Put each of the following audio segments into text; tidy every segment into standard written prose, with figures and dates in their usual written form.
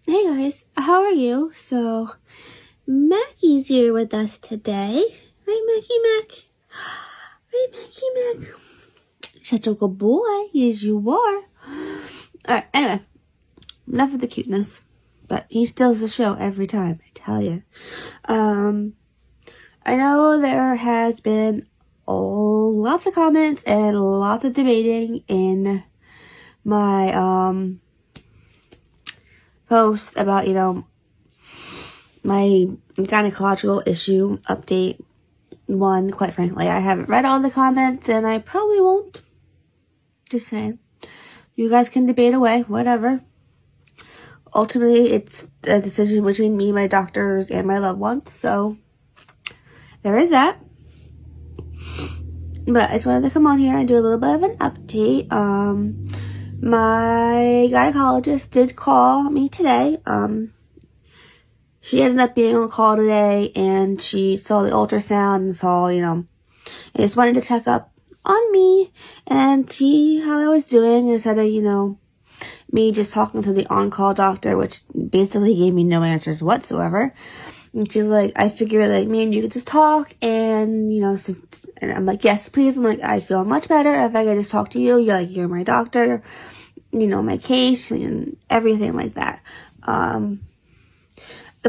Hey guys, how are you? So, Mackie's here with us today. Hi, Mackie Mac. Hi, Mackie Mac. Such a good boy, yes you are. Alright, anyway, enough of the cuteness. But he steals the show every time, I tell you. I know there has been lots of comments and lots of debating in my, post about, my gynecological issue update one. Quite frankly, I haven't read all the comments and I probably won't. Just saying. You guys can debate away, whatever. Ultimately, it's a decision between me, my doctors, and my loved ones, so there is that. But I just wanted to come on here and do a little bit of an update. My gynecologist did call me today. She ended up being on call today, and she saw the ultrasound and saw, and just wanted to check up on me and see how I was doing instead of, me just talking to the on-call doctor, which basically gave me no answers whatsoever. And she's like, I figure like me and you could just talk and, and I'm like, yes, please. I'm like, I feel much better if I could just talk to you. You're my doctor, my case and everything like that. The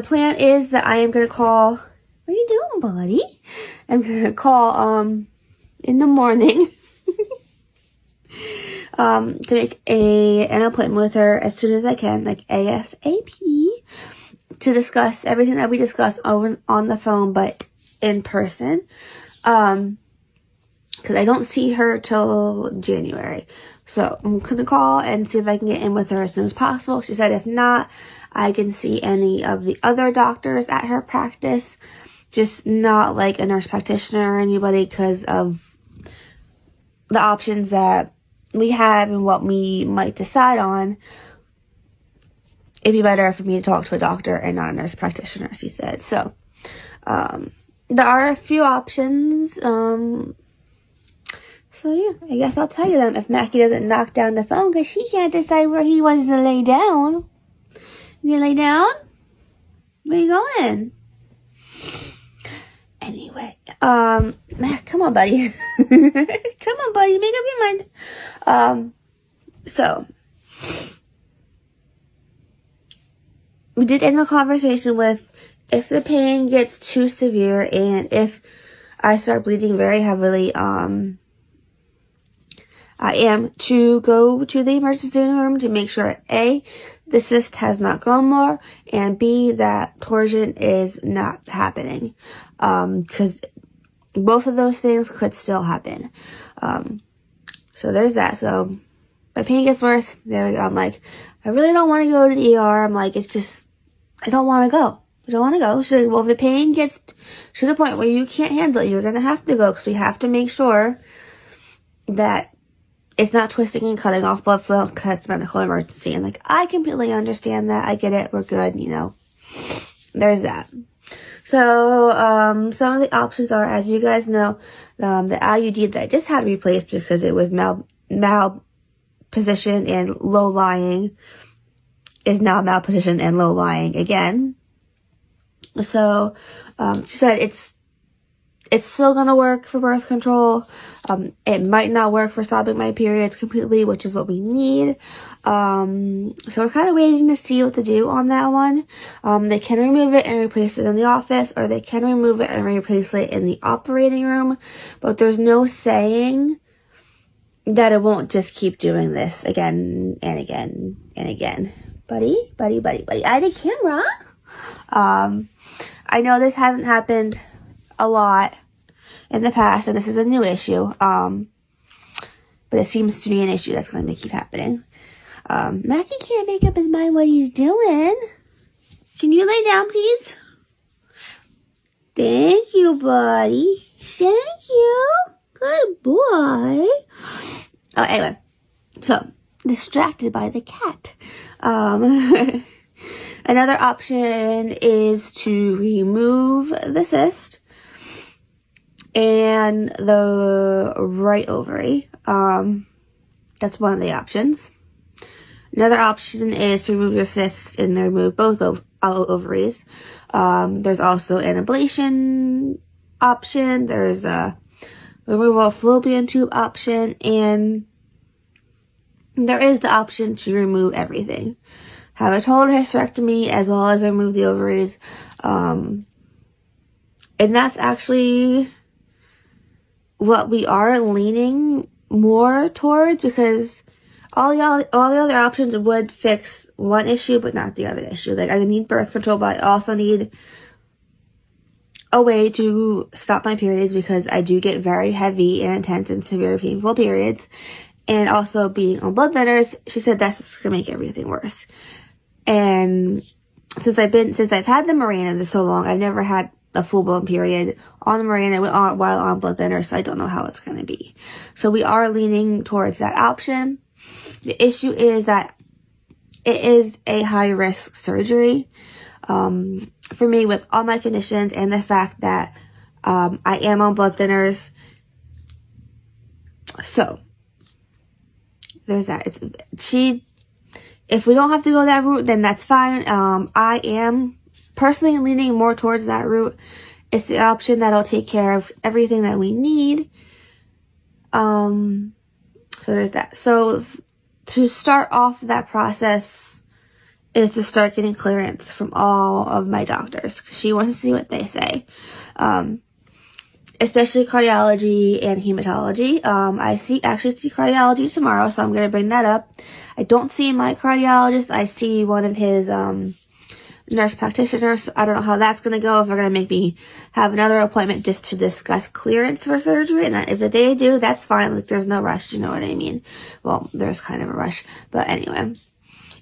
plan is that I am going to call, what are you doing, buddy? I'm going to call, in the morning, to make an appointment with her as soon as I can, like ASAP, to discuss everything that we discussed on the phone, but in person. Because I don't see her till January. So I'm going to call and see if I can get in with her as soon as possible. She said if not, I can see any of the other doctors at her practice. Just not like a nurse practitioner or anybody because of the options that we have and what we might decide on. It'd be better for me to talk to a doctor and not a nurse practitioner, she said. So, there are a few options. So yeah, I guess I'll tell you them if Mackie doesn't knock down the phone because he can't decide where he wants to lay down. You lay down? Where you going? Anyway, Mac, come on, buddy. Come on, buddy, make up your mind. So, we did end the conversation with if the pain gets too severe and if I start bleeding very heavily, I am to go to the emergency room to make sure A, the cyst has not grown more, and B, that torsion is not happening. Because both of those things could still happen. So there's that. So my pain gets worse. There we go. I'm like, I really don't want to go to the ER. I'm like, it's just, I don't want to go. I don't want to go. So, well, if the pain gets to the point where you can't handle it, you're going to have to go because we have to make sure that it's not twisting and cutting off blood flow because it's a medical emergency. And like, I completely understand that. I get it. We're good. There's that. So, some of the options are, as you guys know, the IUD that I just had replaced because it was malpositioned and low lying is now malpositioned and low lying again. So, she said it's still gonna work for birth control. It might not work for stopping my periods completely, which is what we need. So we're kind of waiting to see what to do on that one. They can remove it and replace it in the office, or they can remove it and replace it in the operating room. But there's no saying that it won't just keep doing this again and again and again. Buddy. I need camera. I know this hasn't happened a lot in the past, and this is a new issue, but it seems to be an issue that's going to keep happening. Mackie can't make up his mind what he's doing. Can you lay down, please? Thank you, buddy. Thank you. Good boy. Oh, anyway, so distracted by the cat. Another option is to remove the cyst and the right ovary. That's one of the options. Another option is to remove your cysts and remove both ovaries. There's also an ablation option. There's a removal of fallopian tube option, and there is the option to remove everything. Have a total hysterectomy as well as remove the ovaries. And that's actually what we are leaning more towards, because all the other options would fix one issue but not the other issue. Like, I need birth control, but I also need a way to stop my periods, because I do get very heavy and intense and severe painful periods. And also being on blood thinners, she said that's just gonna make everything worse. And since I've had the Mirena this so long, I've never had a full-blown period on the Mirena while on blood thinners, so I don't know how it's gonna be. So we are leaning towards that option. The issue is that it is a high-risk surgery. For me, with all my conditions and the fact that I am on blood thinners. So there's that. If we don't have to go that route, then that's fine. I am personally leaning more towards that route. It's the option that'll take care of everything that we need. So there's that. So to start off that process is to start getting clearance from all of my doctors, because she wants to see what they say. Especially cardiology and hematology. I actually see cardiology tomorrow, so I'm going to bring that up. I don't see my cardiologist. I see one of his nurse practitioners. So I don't know how that's going to go, if they're going to make me have another appointment just to discuss clearance for surgery. And if they do, that's fine. Like, there's no rush, you know what I mean? Well, there's kind of a rush, but anyway.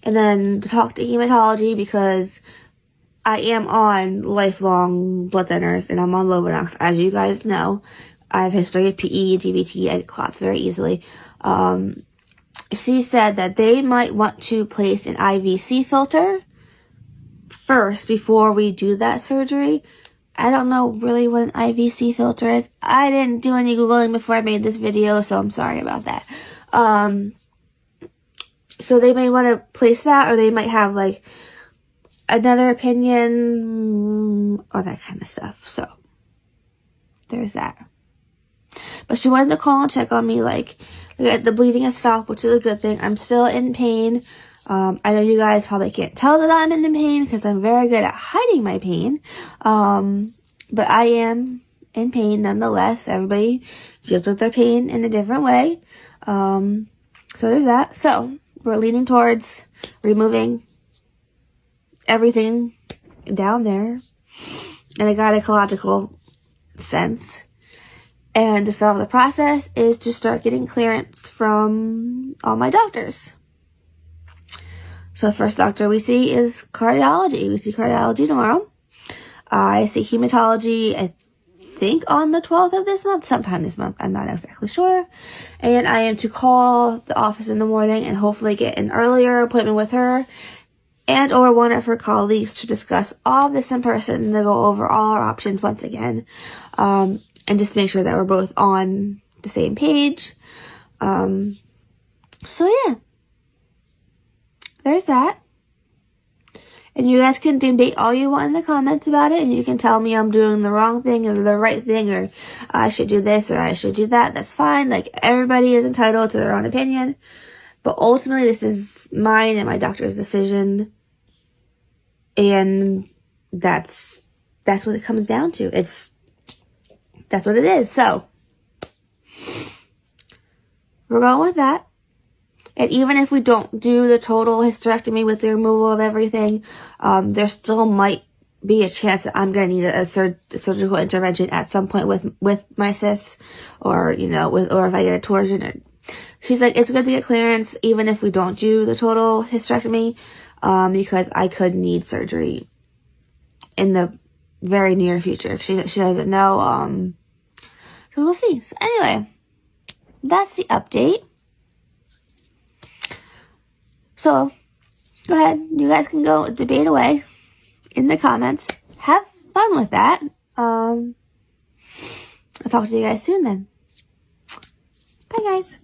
And then to talk to hematology, because I am on lifelong blood thinners and I'm on Lovenox, as you guys know. I have history of PE, DVT, I get clots very easily. She said that they might want to place an IVC filter first before we do that surgery. I don't know really what an IVC filter is. I didn't do any Googling before I made this video, so I'm sorry about that. So they may want to place that, or they might have like another opinion, all that kind of stuff. So there's that. But she wanted to call and check on me, like the bleeding has stopped, which is a good thing. I'm still in pain. I know you guys probably can't tell that I'm in pain, because I'm very good at hiding my pain. But I am in pain nonetheless. Everybody deals with their pain in a different way. So there's that. So we're leaning towards removing everything down there in a gynecological sense. And to start the process is to start getting clearance from all my doctors. So the first doctor we see is cardiology. We see cardiology tomorrow. I see hematology, I think on the 12th of this month, sometime this month. I'm not exactly sure. And I am to call the office in the morning and hopefully get an earlier appointment with her and or one of her colleagues to discuss all of this in person and to go over all our options once again. And just make sure that we're both on the same page. So yeah. There's that. And you guys can debate all you want in the comments about it, and you can tell me I'm doing the wrong thing or the right thing, or I should do this or I should do that. That's fine. Like, everybody is entitled to their own opinion. But ultimately, this is mine and my doctor's decision. And that's what it comes down to. That's what it is. So, we're going with that. And even if we don't do the total hysterectomy with the removal of everything, there still might be a chance that I'm going to need a surgical intervention at some point with my cysts, or, you know, or if I get a torsion. She's like, it's good to get clearance even if we don't do the total hysterectomy, because I could need surgery in the very near future. She doesn't know, so we'll see. So anyway, that's the update. So, go ahead. You guys can go debate away in the comments. Have fun with that. I'll talk to you guys soon then. Bye, guys.